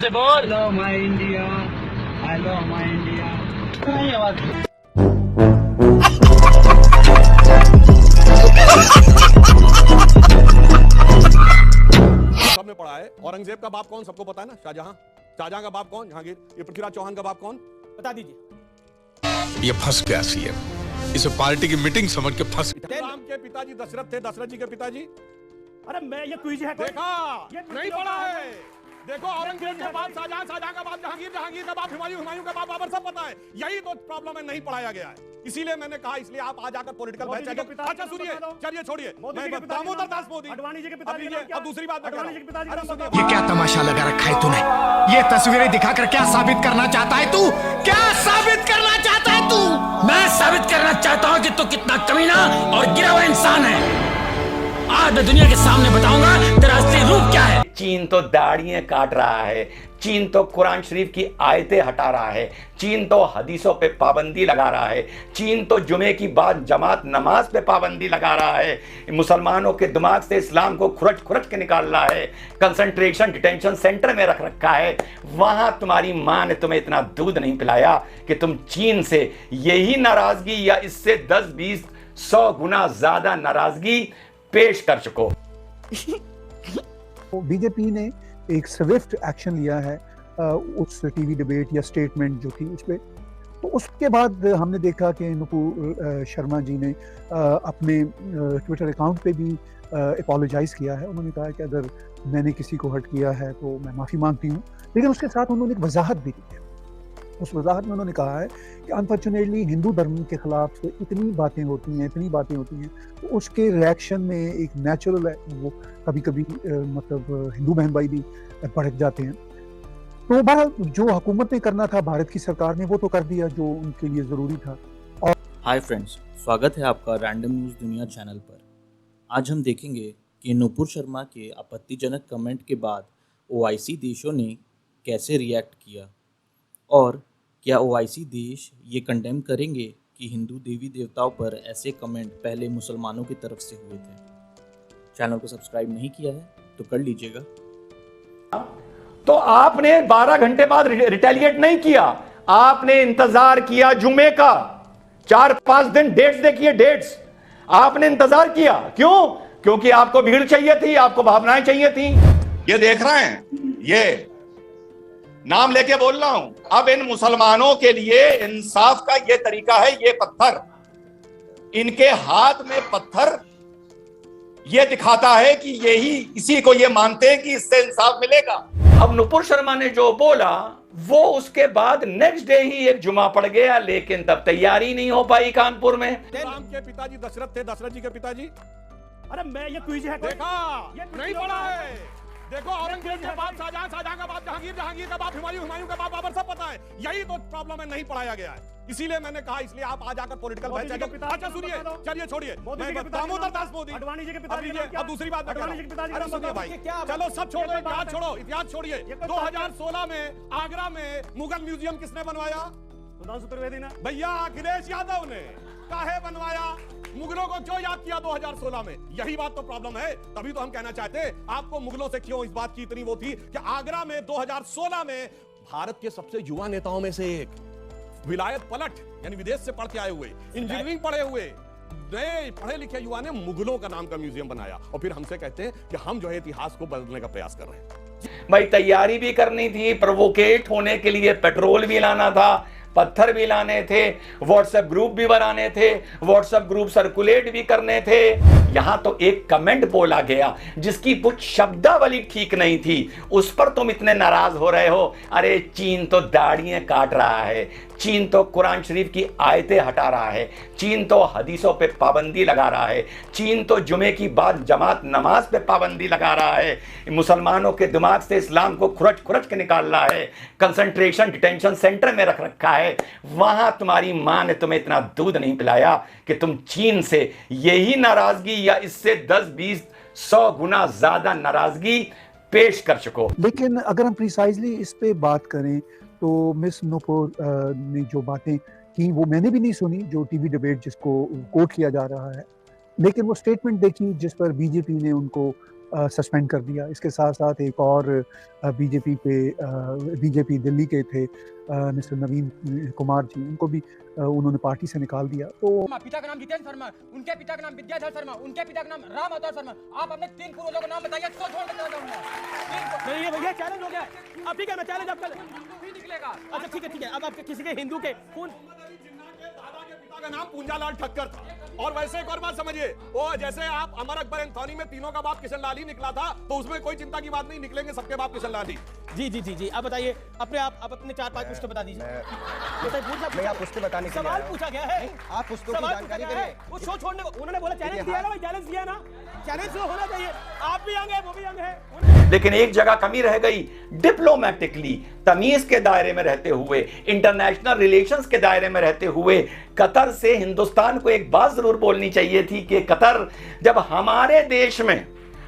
से बोल। Hello my India, hello my India. नहीं आवाज। सबने पढ़ा है। औरंगजेब का बाप कौन? सबको पता है ना, शाहजहां। शाहजहां का बाप कौन? जहांगीर। ये पृथ्वीराज चौहान का बाप कौन? बता दीजिए। ये फंस गया सीएम। इसे पार्टी की मीटिंग समझ के फंस। राम के पिताजी दशरथ थे, दशरथ जी के पिताजी। अरे मैं ये क्विज है कोई? देखा ये नहीं पढ़ा है। देखो, औरंगजेब का बाप शाहजहां, शाहजहां का बाप जहांगीर, जहांगीर का बाप हुमायूं, हुमायूं का बाप बाबर, सब पता है। यही तो प्रॉब्लम है, नहीं पढ़ाया गया है। इसीलिए मैंने कहा, इसलिए आप आ जाकर पॉलिटिकल मोदी जी के पिताजी अच्छा का सुनिए, बता दो। चलिए छोड़िए। मोदी जी के पिताजी दामोदर का दास मोदी, अडवाणी जी के पिताजी का नाम क्या अब है? दूसरी बात मैं कह रहा अडवाणी जी के हूं। पिताजी का अरे नाम सुनिए, बताओ। ये क्या तमाशा लगा रखा है तूने? ये तस्वीरें दिखाकर क्या साबित करना चाहता है तू? क्या साबित करना चाहता है तू? मैं साबित करना चाहता हूँ कि तू कितना कमीना और गिरा हुआ इंसान है। आज मैं दुनिया के सामने बताऊंगा तेरा असली रूप क्या है। चीन तो दाढ़ियां काट रहा है, चीन तो कुरान शरीफ की आयतें हटा रहा है, चीन तो हदीसों पे पाबंदी लगा रहा है, चीन तो जुमे की बाद जमात नमाज पे पाबंदी लगा रहा है, मुसलमानों के दिमाग से इस्लाम को खुरच खुरच के निकाल रहा है, कंसंट्रेशन डिटेंशन सेंटर में रख रखा है। वहां तुम्हारी मां ने तुम्हें इतना दूध नहीं पिलाया कि तुम चीन से यही नाराजगी या इससे 10-20-100 गुना ज्यादा नाराजगी पेश कर चुको। बीजेपी ने एक स्विफ्ट एक्शन लिया है उस टीवी डिबेट या स्टेटमेंट जो थी उस पर। तो उसके बाद हमने देखा कि नुपुर शर्मा जी ने अपने ट्विटर अकाउंट पे भी अपोलोजाइज किया है। उन्होंने कहा कि अगर मैंने किसी को हर्ट किया है तो मैं माफ़ी मांगती हूँ, लेकिन उसके साथ उन्होंने एक वजाहत भी दी है। उस वजाहत में उन्होंने कहा है कि अनफॉर्चुनेटली हिंदू धर्म के खिलाफ इतनी बातें होती हैं, तो उसके रिएक्शन में एक नेचुरल है, वो कभी कभी मतलब हिंदू बहन भाई भी भड़क जाते हैं। तो बहरहाल जो हुकूमत ने करना था, भारत की सरकार ने, वो तो कर दिया जो उनके लिए ज़रूरी था। और हाय फ्रेंड्स, स्वागत है आपका रैंडम न्यूज़ दुनिया चैनल पर। आज हम देखेंगे कि नुपुर शर्मा के आपत्तिजनक कमेंट के बाद ओआईसी देशों ने कैसे रिएक्ट किया, और क्या ओआईसी देश ये कंडेम करेंगे कि हिंदू देवी देवताओं पर ऐसे कमेंट पहले मुसलमानों की तरफ से हुए थे। चैनल को सब्सक्राइब नहीं किया है तो कर लीजिएगा। तो आपने 12 घंटे बाद रिटेलिएट नहीं किया, आपने इंतजार किया जुमे का। 4-5 दिन डेट्स देखिए, डेट्स आपने इंतजार किया। क्यों? क्योंकि आपको भीड़ चाहिए थी, आपको भावनाएं चाहिए थी। ये देख रहे हैं, ये नाम लेके बोल रहा हूं। अब इन मुसलमानों के लिए इंसाफ का ये तरीका है, ये पत्थर, इनके हाथ में पत्थर ये दिखाता है कि यही, इसी को ये मानते हैं कि इससे इंसाफ मिलेगा। अब नुपुर शर्मा ने जो बोला वो उसके बाद नेक्स्ट डे ही एक जुमा पड़ गया, लेकिन तब तैयारी नहीं हो पाई कानपुर में। राम के पिताजी दशरथ थे, दशरथ जी के पिताजी। अरे मैं ये क्विज है कोई? देखा ये नहीं पढ़ा है। देखो, औरंगजेब का बाप शाहजहां, शाहजहां का बाप जहांगीर, जहांगीर का बाप हुमायूं, हुमायूं का बाप बाबर, सब पता है। यही तो प्रॉब्लम है, नहीं पढ़ाया गया है। इसीलिए मैंने कहा, इसलिए आप आ जाकर पॉलिटिकल मोदी जी के पिताजी अच्छा का सुनिए, बता दो। चलिए छोड़िए। मोदी जी के पिताजी का दामोदर नाम दास क्या? मोदी, अडवाणी जी के अब पिताजी का लीजिए, नाम क्या? अब दूसरी बात मैं कह रहा अडवाणी जी के हूं। पिताजी का अरे नाम सुनिए बताओ। भाई, चलो सब छोड़ो, ये कोई इतिहास बात छोड़ो, है? इतिहास छोड़िए। ये कोई 2016 में आगरा में मुगल म्यूजियम किसने बनवाया? सुधांशु त्रिवेदी ने। भैया अखिलेश यादव ने। काहे बनवाया? मुगलों को क्यों याद किया 2016 में? यही बात तो प्रॉब्लम है। तभी तो हम कहना चाहते हैं, आपको मुगलों से क्यों इस बात की इतनी वो थी कि आगरा में 2016 में भारत के सबसे युवा नेताओं में से एक, विलायत पलट यानी विदेश से पढ़ के आए हुए, इंजीनियरिंग पढ़े हुए, नए पढ़े लिखे युवा ने मुगलों का नाम का म्यूजियम बनाया। और फिर हमसे कहते हैं कि हम जो है इतिहास को बदलने का प्रयास कर रहे हैं। भाई तैयारी भी करनी थी, प्रोवोकेट होने के लिए पेट्रोल भी लाना था, पत्थर भी लाने थे, व्हाट्सएप ग्रुप भी बनाने थे, व्हाट्सएप ग्रुप सर्कुलेट भी करने थे। यहां तो एक कमेंट बोला गया जिसकी कुछ शब्दावली ठीक नहीं थी, उस पर तुम इतने नाराज हो रहे हो। अरे चीन तो दाढ़ियां काट रहा है, चीन तो कुरान शरीफ की आयतें हटा रहा है, चीन तो हदीसों पे पाबंदी लगा रहा है, चीन तो जुमे की बाद जमात नमाज पे पाबंदी लगा रहा है, मुसलमानों के दिमाग से इस्लाम को खुरच खुरच के निकाल रहा है, कंसंट्रेशन डिटेंशन सेंटर में रख रखा है। वहां तुम्हारी मां ने तुम्हें इतना दूध नहीं पिलाया कि तुम चीन से यही नाराजगी या इससे 10-20-100 गुना ज्यादा नाराजगी पेश कर चुको। लेकिन अगर हम प्रिसाइजली इस पे बात करें तो मिस नुपुर ने जो बातें की वो मैंने भी नहीं सुनी, जो टीवी डिबेट जिसको कोट किया जा रहा है, लेकिन वो स्टेटमेंट देखी जिस पर बीजेपी ने उनको सस्पेंड कर दिया। इसके साथ साथ एक और बीजेपी दिल्ली के थे मिस्टर नवीन कुमार जी, उनको भी उन्होंने पार्टी से निकाल दिया। तो पिता का नाम जितेंद्र शर्मा, उनके पिता का नाम विद्याधर शर्मा, उनके पिता का नाम राम अवतार शर्मा। आप अपने 3 पूर्वजों का नाम बताइए, तो छोड़ देना चाहूंगा। नहीं, ये भैया चैलेंज हो गया। अब ठीक है, मैं चैलेंज आपका निकलेगा। अच्छा ठीक है, अब आपके किसी के हिंदू के कौन दादा के पिता का नाम पूंजालाल ठक्कर था। और वैसे एक और बात समझिए, वो जैसे आप अमर अकबर एंथोनी में तीनों का बाप किशन लाल ही निकला था, तो उसमें कोई चिंता की बात नहीं, निकलेंगे सबके बाप किशन लाल ही। जी। अब बताइए आप अपने 4-5 पुष्ट बता दीजिए। नहीं, आप पुष्ट बताने के लिए सवाल आए हो। पूछा गया है, आप पुष्टों की जानकारी के लिए वो शो छोड़ने को उन्होंने बोला चैलेंज दिया ना भाई, चैलेंज दिया ना, चैलेंज तो होना चाहिए। आप भी यंग है, वो भी यंग है। लेकिन एक जगह कमी रह गई, डिप्लोमेटिकली तमीज के दायरे में रहते हुए, इंटरनेशनल रिलेशंस के दायरे में रहते हुए कतर से हिंदुस्तान को एक बात जरूर बोलनी चाहिए थी कि कतर जब हमारे देश में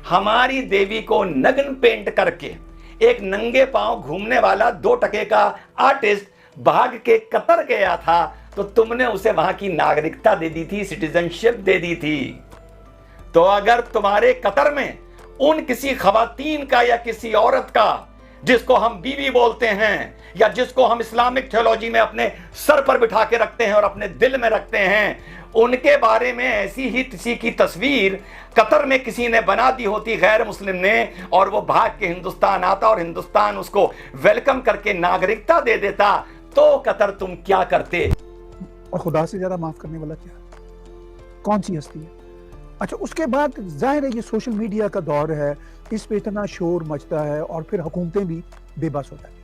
हमारी देवी को नग्न पेंट करके एक नंगे पांव घूमने वाला 2 टके का आर्टिस्ट भाग के कतर गया था, तो तुमने उसे वहां की नागरिकता दे दी थी, सिटीजनशिप दे दी थी। तो अगर तुम्हारे कतर में उन किसी खवातीन का या किसी औरत का, जिसको हम बीवी बोलते हैं या जिसको हम इस्लामिक थियोलॉजी में अपने सर पर बिठा के रखते हैं और अपने दिल में रखते हैं, उनके बारे में ऐसी ही किसी की तस्वीर कतर में किसी ने बना दी होती गैर मुस्लिम ने, और वो भाग के हिंदुस्तान आता और हिंदुस्तान उसको वेलकम करके नागरिकता दे देता, तो कतर तुम क्या करते? और खुदा से ज्यादा माफ करने वाला क्या, कौन सी हस्ती है? अच्छा, उसके बाद जाहिर है ये सोशल मीडिया का दौर है, इस पे इतना शोर मचता है और फिर हुकूमतें भी बेबस हो जाती हैं।